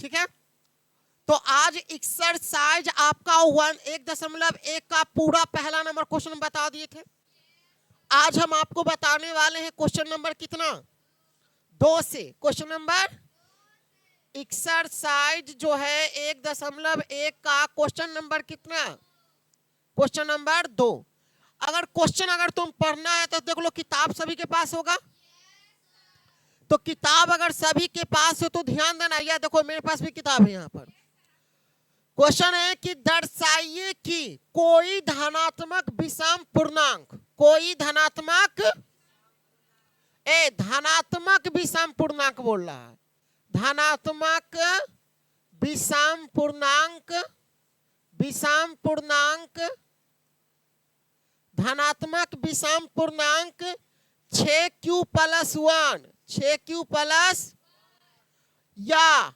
ठीक है। तो आज एक्सरसाइज आपका 1.1 का पूरा पहला नंबर क्वेश्चन बता दिए थे। आज हम आपको बताने वाले हैं क्वेश्चन नंबर कितना, 2 से। क्वेश्चन नंबर एक्सरसाइज जो है 1.1 का क्वेश्चन नंबर कितना, क्वेश्चन नंबर 2। अगर क्वेश्चन तुम पढ़ना है तो देख लो, किताब सभी के पास होगा। तो किताब अगर सभी के पास हो तो ध्यान देना, यह देखो मेरे पास भी किताब है। यहाँ पर क्वेश्चन है कि दर्शाइए कि कोई धनात्मक विषम पूर्णांक, कोई धनात्मक विषम पूर्णांक बोल रहा है, धनात्मक विषम पूर्णांक, विषम पूर्णांक, धनात्मक विषम पूर्णांक 6q+1, 6q+ या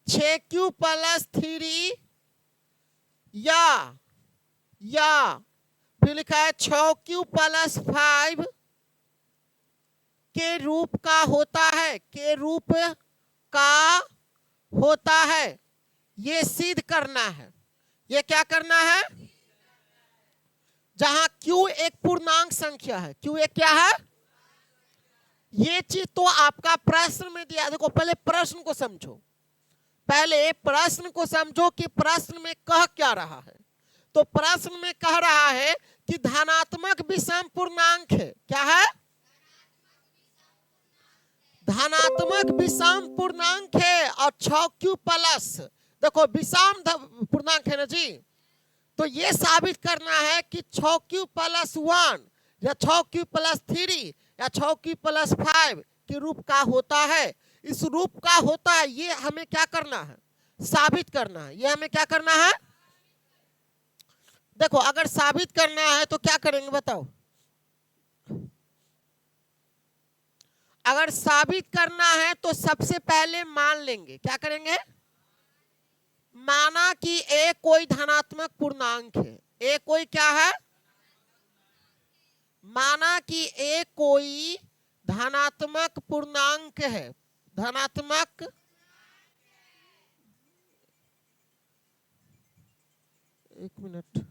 6q+3 या फिर लिखा है 6q+5 के रूप का होता है, के रूप का होता है। ये सिद्ध करना है। ये क्या करना है? जहां q एक पूर्णांक संख्या है, q एक क्या है? ये चीज तो आपका प्रश्न में दिया। देखो पहले प्रश्न को समझो, पहले प्रश्न को समझो कि प्रश्न में कह क्या रहा है। तो प्रश्न में कह रहा है कि धनात्मक विषम पूर्णांक है। क्या है? धनात्मक विषम पूर्णांक है और 6q+, देखो विषम पूर्णांक है ना जी। तो ये साबित करना है कि 6q+1 या 6q+3 या 6q+5 के रूप का होता है। इस रूप का होता है, ये हमें क्या करना है? साबित करना है। ये हमें क्या करना है? देखो अगर साबित करना है तो क्या करेंगे बताओ? अगर साबित करना है तो सबसे पहले मान लेंगे। क्या करेंगे? माना कि a कोई धनात्मक पूर्णांक है। a कोई क्या है? माना कि a कोई धनात्मक पूर्णांक है। धनात्मक, एक मिनट,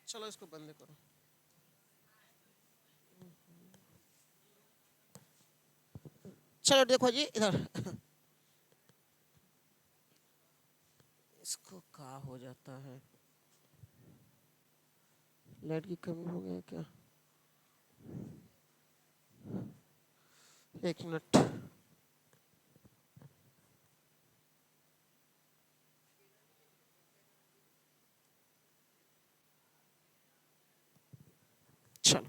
चलो इसको बंद करो। चलो देखो जी इधर, इसको क्या हो जाता है? लाइट की कमी हो गई क्या? एक मिनट, चलो।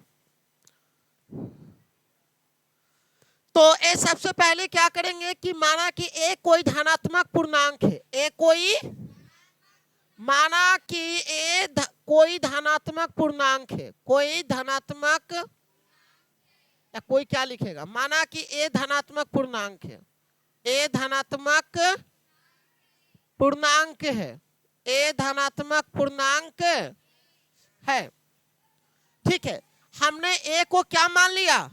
तो ए सबसे पहले क्या करेंगे कि माना कि ए कोई धनात्मक पूर्णांक है। ए कोई, माना कि ए कोई धनात्मक पूर्णांक है। कोई धनात्मक, या कोई क्या लिखेगा? माना कि ए धनात्मक पूर्णांक है। ए धनात्मक पूर्णांक है। ए धनात्मक पूर्णांक है। ठीक है, हमने ए को क्या मान लिया?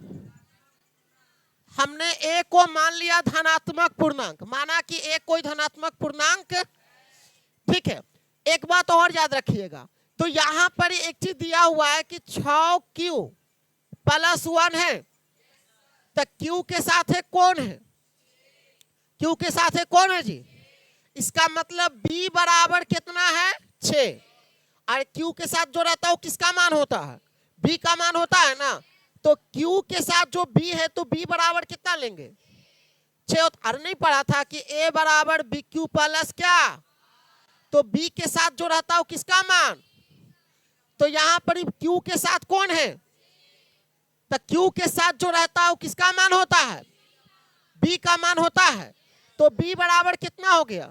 हमने ए को मान लिया धनात्मक पूर्णांक। माना कि ए कोई धनात्मक पूर्णांक। ठीक है, एक बात और याद रखिएगा, तो यहां पर एक चीज दिया हुआ है कि 6q+1 है। तो q के साथ है कौन है? q के साथ है कौन है जी? इसका मतलब b बराबर कितना है? 6। और q के साथ जो रहता है वो किसका मान होता है? b का मान होता है ना। तो q के साथ जो b है तो b बराबर कितना लेंगे? 6। अरे नहीं पढ़ा था कि a बराबर bq प्लस क्या? तो b के साथ जो रहता है वो किसका मान? तो यहां पर q के साथ कौन है? तो q के साथ जो रहता है वो किसका मान होता है? b का मान होता है। तो b बराबर कितना हो गया?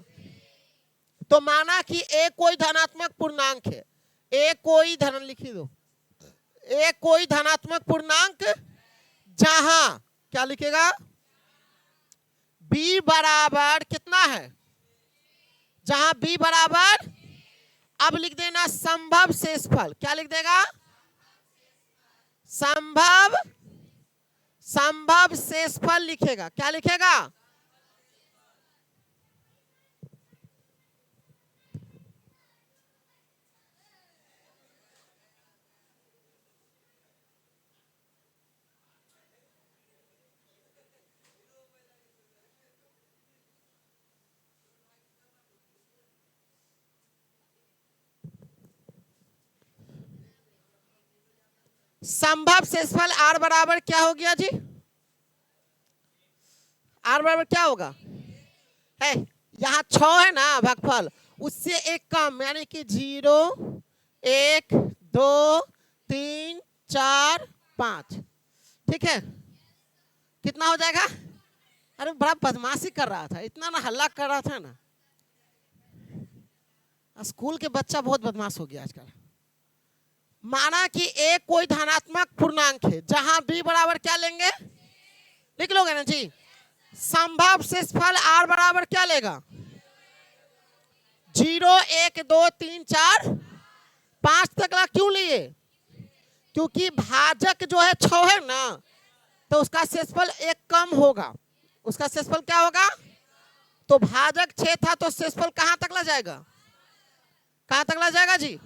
तो माना कि a कोई धनात्मक पूर्णांक है, a कोई धन लिखी दो, a कोई धनात्मक पूर्णांक जहां क्या लिखेगा? b बराबर कितना है? जहां b बराबर, अब लिख देना संभव शेषफल। क्या लिख देगा? संभव शेषफल लिखेगा। क्या लिखेगा? संभव शेषफल r बराबर क्या हो गया जी? r बराबर क्या होगा? है यहाँ 6 है ना भागफल, उससे एक कम, यानी कि 0 1 2 3 4 5। ठीक है, कितना हो जाएगा? अरे बड़ा बदमाशी कर रहा था, इतना ना हल्ला कर रहा था ना। स्कूल के बच्चा बहुत बदमाश हो गया आजकल। माना कि a कोई धनात्मक पूर्णांक है जहां b बराबर क्या लेंगे? लिख लोगे ना जी? संभव शेषफल r बराबर क्या लेगा? 0 1 2 3 4 5 तक ला। क्यों लिए? क्योंकि भाजक जो है 6 है ना, तो उसका शेषफल एक कम होगा। उसका शेषफल क्या होगा? तो भाजक 6 था, तो शेषफल कहां तक ला जाएगा? कहां तक ला जाएगा जी?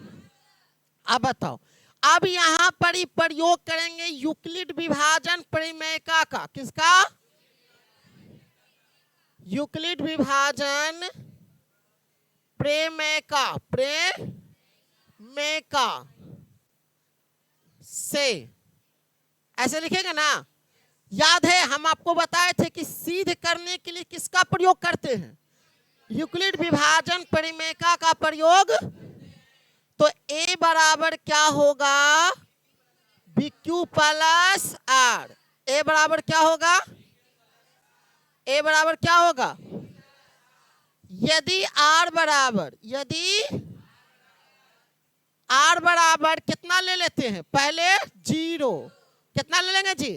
अब बताओ, अब यहां पर ही प्रयोग करेंगे यूक्लिड विभाजन परिमेयका का। किसका? यूक्लिड विभाजन प्रमेयका, प्रमेयका से ऐसे लिखेंगे ना। याद है हम आपको बताए थे कि सिद्ध करने के लिए किसका प्रयोग करते हैं? यूक्लिड विभाजन परिमेयका का प्रयोग। तो a बराबर क्या होगा? BQ plus R। a बराबर क्या होगा? a बराबर क्या होगा? यदि R बराबर कितना ले लेते हैं? पहले 0, कितना ले लेंगे जी?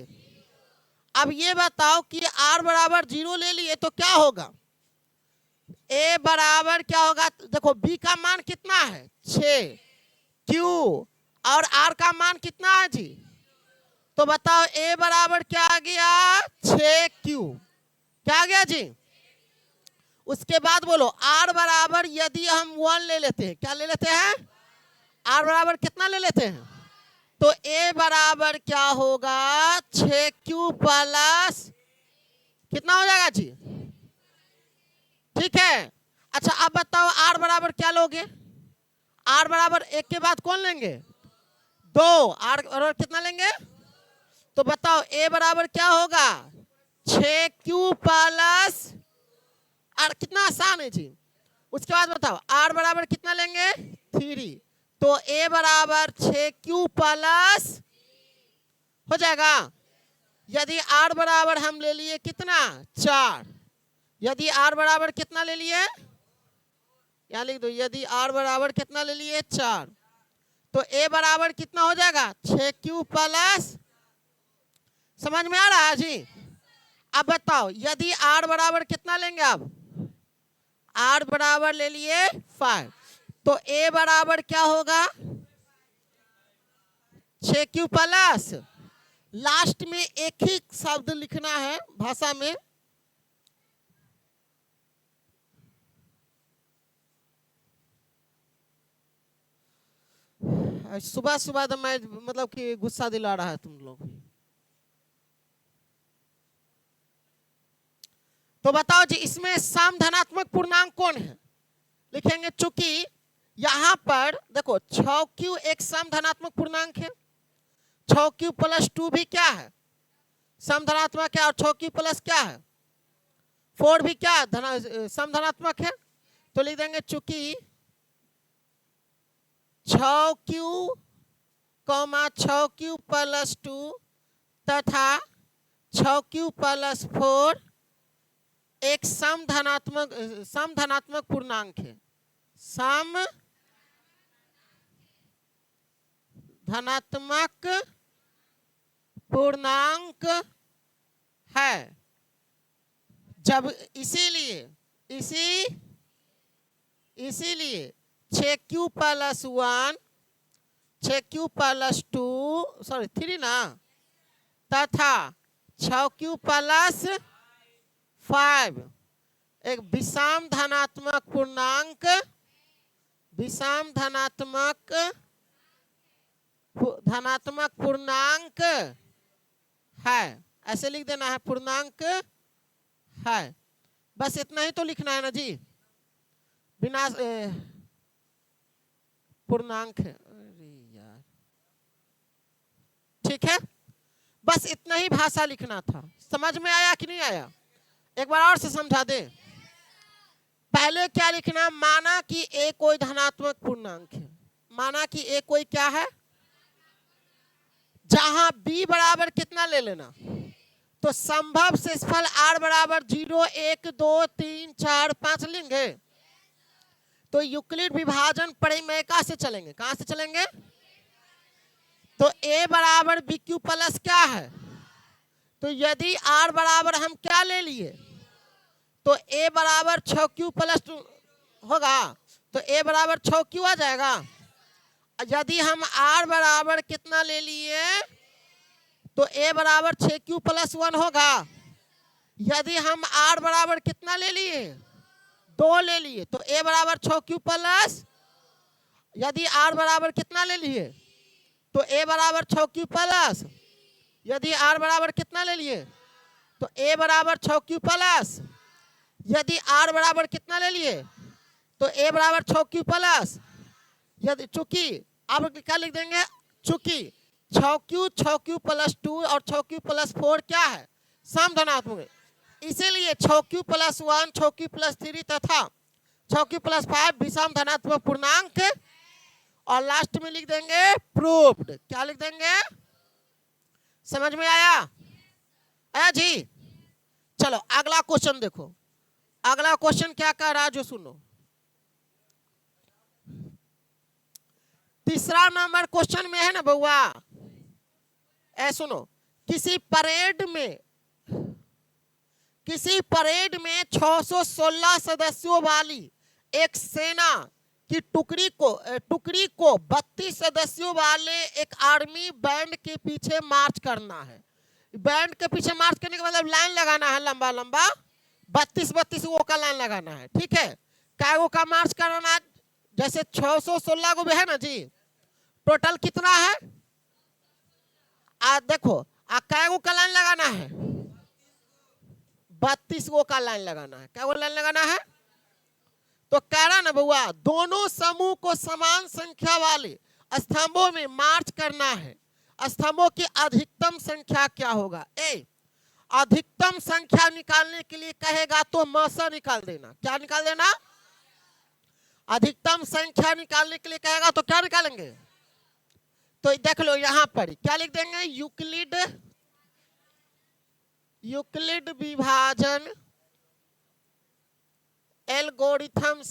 अब ये बताओ कि R बराबर 0 ले लिए तो क्या होगा? a बराबर क्या होगा? देखो b का मान कितना है? 6, q और r का मान कितना है जी? तो बताओ a बराबर क्या आ गया? 6q। क्या आ गया जी? उसके बाद बोलो r बराबर यदि हम 1 ले लेते हैं, क्या ले लेते हैं? r बराबर कितना ले लेते हैं? तो a बराबर क्या होगा? 6q प्लस कितना हो जाएगा जी? ठीक है। अच्छा अब बताओ r बराबर क्या लोगे? r बराबर 1 के बाद कौन लेंगे? 2। r बराबर कितना लेंगे? तो बताओ a बराबर क्या होगा? 6q plus r। कितना आसान है जी। उसके बाद बताओ r बराबर कितना लेंगे? 3। तो a बराबर 6q प्लस हो जाएगा। यदि r बराबर हम ले लिए कितना? 4। यदि r बराबर कितना ले लिए? यहाँ लिख दो, यदि r बराबर कितना ले लिए? 4। तो a बराबर कितना हो जाएगा? 6q plus. समझ में आ रहा है जी? अब बताओ यदि r बराबर कितना लेंगे? अब r बराबर ले लिए 5। तो a बराबर क्या होगा? 6q plus. लास्ट में एक ही शब्द लिखना है भाषा में। सुबह सुबह तो मैं मतलब कि गुस्सा दिला रहा है तुम लोग। तो बताओ जी इसमें सम धनात्मक पूर्णांक कौन है? लिखेंगे चूंकि यहां पर देखो 6q एक सम धनात्मक पूर्णांक है, 6q प्लस 2 भी क्या है? सम धनात्मक है। और 6q प्लस क्या है? 4 भी क्या सम धनात्मक है। तो लिख देंगे चूंकि 6q, 6q प्लस 2 तथा 6q प्लस 4 एक सम धनात्मक पूर्णांक है, सम धनात्मक पूर्णांक है। जब इसीलिए 6q plus 1 6q plus 2 sorry 3 ना तथा 6q प्लस 5 एक विषम धनात्मक पूर्णांक है। ऐसे लिख देना है, पूर्णांक है। बस इतना ही तो लिखना है ना जी, बिना पूर्णांक है। अरे यार, ठीक है, बस इतना ही भाषा लिखना था। समझ में आया कि नहीं आया? एक बार और से समझा दे। पहले क्या लिखना, माना कि ए कोई धनात्मक पूर्णांक है, माना कि ए कोई क्या है, जहां b बराबर कितना ले लेना, तो संभव शेषफल r बराबर 0 1 2 3 4 5 लेंगे। तो यूक्लिड विभाजन परिमेयका से चलेंगे। कहां से चलेंगे? तो a बराबर बी क्यू प्लस क्या है, तो यदि r बराबर हम क्या ले लिए, तो a बराबर 6q प्लस 2 होगा, तो a बराबर 6q आ जाएगा। यदि हम r बराबर कितना ले लिए, तो a बराबर 6q प्लस 1 होगा। यदि हम r बराबर कितना ले लिए, 2 ले लिए, तो a बराबर 6q प्लस, यदि r बराबर कितना ले लिए, तो a बराबर 6q प्लस, यदि r बराबर कितना ले लिए, तो a बराबर 6q प्लस, यदि r बराबर कितना ले लिए, तो a बराबर 6q प्लस, यदि चूंकि अब क्या लिख देंगे, चूंकि 6q प्लस 2 और 6q प्लस 4 क्या है, सम धनात्मक है, इसीलिए 6q प्लस 1 6q प्लस 3 तथा 6q प्लस 5 विषम धनात्मक पूर्णांक। और लास्ट में लिख देंगे प्रूव्ड। क्या लिख देंगे? समझ में आया जी? चलो अगला क्वेश्चन देखो, अगला क्वेश्चन क्या कह रहा है जो सुनो। तीसरा नंबर क्वेश्चन में है ना बउआ, सुनो, किसी परेड में 616 सदस्यों वाली एक सेना की टुकड़ी को 32 सदस्यों वाले एक आर्मी बैंड के पीछे मार्च करना है। बैंड के पीछे मार्च करने का मतलब लाइन लगाना है, लंबा लंबा 32 वो का लाइन लगाना है। ठीक है, काय वो का मार्च करना है, जैसे 616 को है ना जी, टोटल कितना है, देखो काय वो का लाइन लगाना है, 32 गो का लाइन लगाना है। क्या वो लाइन लगाना है, तो कह रहा ना बउआ, दोनों समूह को समान संख्या वाले स्तंभों में मार्च करना है। स्तंभों की अधिकतम संख्या क्या होगा? अधिकतम संख्या निकालने के लिए कहेगा तो मसा निकाल देना। क्या निकाल देना? अधिकतम संख्या निकालने के लिए कहेगा तो क्या निकालेंगे? तो देख लो यहां पर क्या लिख देंगे, यूक्लिड विभाजन एल्गोरिथम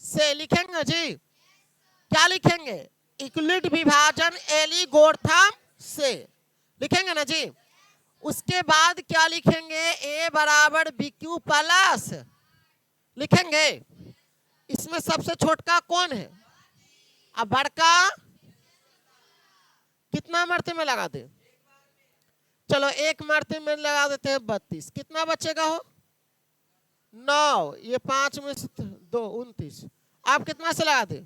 से लिखेंगे जी। क्या लिखेंगे? यूक्लिड विभाजन एल्गोरिथम से लिखेंगे ना जी। उसके बाद क्या लिखेंगे, a बराबर बी क्यू प्लस लिखेंगे। इसमें सबसे छोटका कौन है, अब बड़का कितना मरते में लगा दे, चलो एक मरते में लगा देते हैं 32, कितना बचेगा हो 9, ये 5 में 2 29, आप कितना से लगा दे,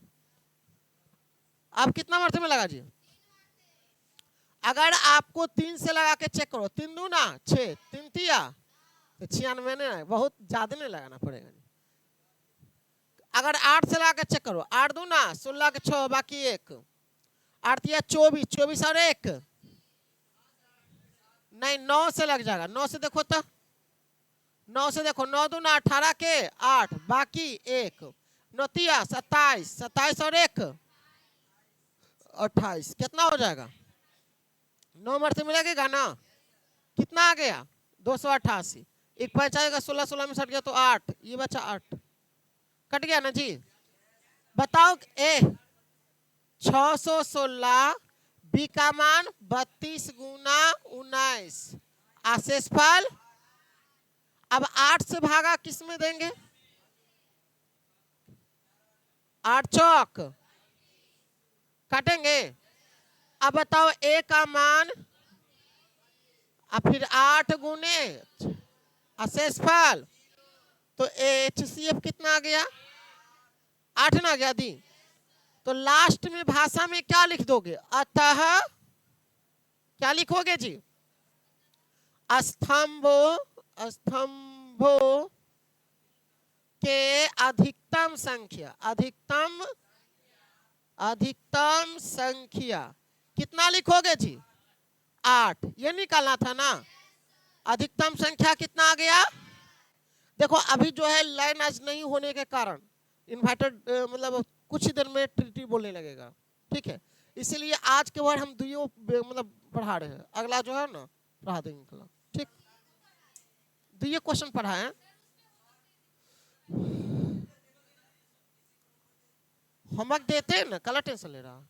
आप कितना मरते में लगा जी। अगर आपको 3 से लगा के चेक करो, 3 दूना 6, 3 तिया तो 96 नहीं, बहुत ज्यादा नहीं लगाना पड़ेगा। अगर 8 से लगा के चेक करो, 8 दूना 16 के 6 बाकी 1, 8 तिया 24, 24 और 1 नहीं, 9 से लग जाएगा। 9 से देखो तो, 9 से देखो, 9 दूना 18 के 8 बाकी 1, 9 तिया 27, 27 और 1 28, कितना हो जाएगा 9 मरते मिलेगा ना, कितना आ गया 288, एक 5 आएगा, 16 16 में सट गया तो 8, ये बचा 8, कट गया ना जी। बताओ ए 616, बी का मान 32 गुना 19, आशेषफल। अब 8 से भागा किस में देंगे, 8 चौक काटेंगे। अब बताओ ए का मान, अब फिर 8 गुने अशेषफल, तो HCF कितना आ गया, 8 ना गया दी। तो लास्ट में भाषा में क्या लिख दोगे, अतः क्या लिखोगे जी, स्तंभो स्तंभो के अधिकतम संख्या, अधिकतम संख्या कितना लिखोगे जी, 8, ये निकालना था ना। अधिकतम संख्या कितना आ गया, देखो अभी जो है लाइन आज नहीं होने के कारण इन्वर्टेड मतलब कुछ ही देर में ट्रिटी बोलने लगेगा, ठीक है। इसीलिए आज के वर्ड हम दुइयों मतलब पढ़ा रहे हैं, अगला जो है ना पढ़ा देंगे कल, ठीक। दुइयों क्वेश्चन पढ़ाए, होमवर्क देते हैं ना, कल टेंशन ले रहा।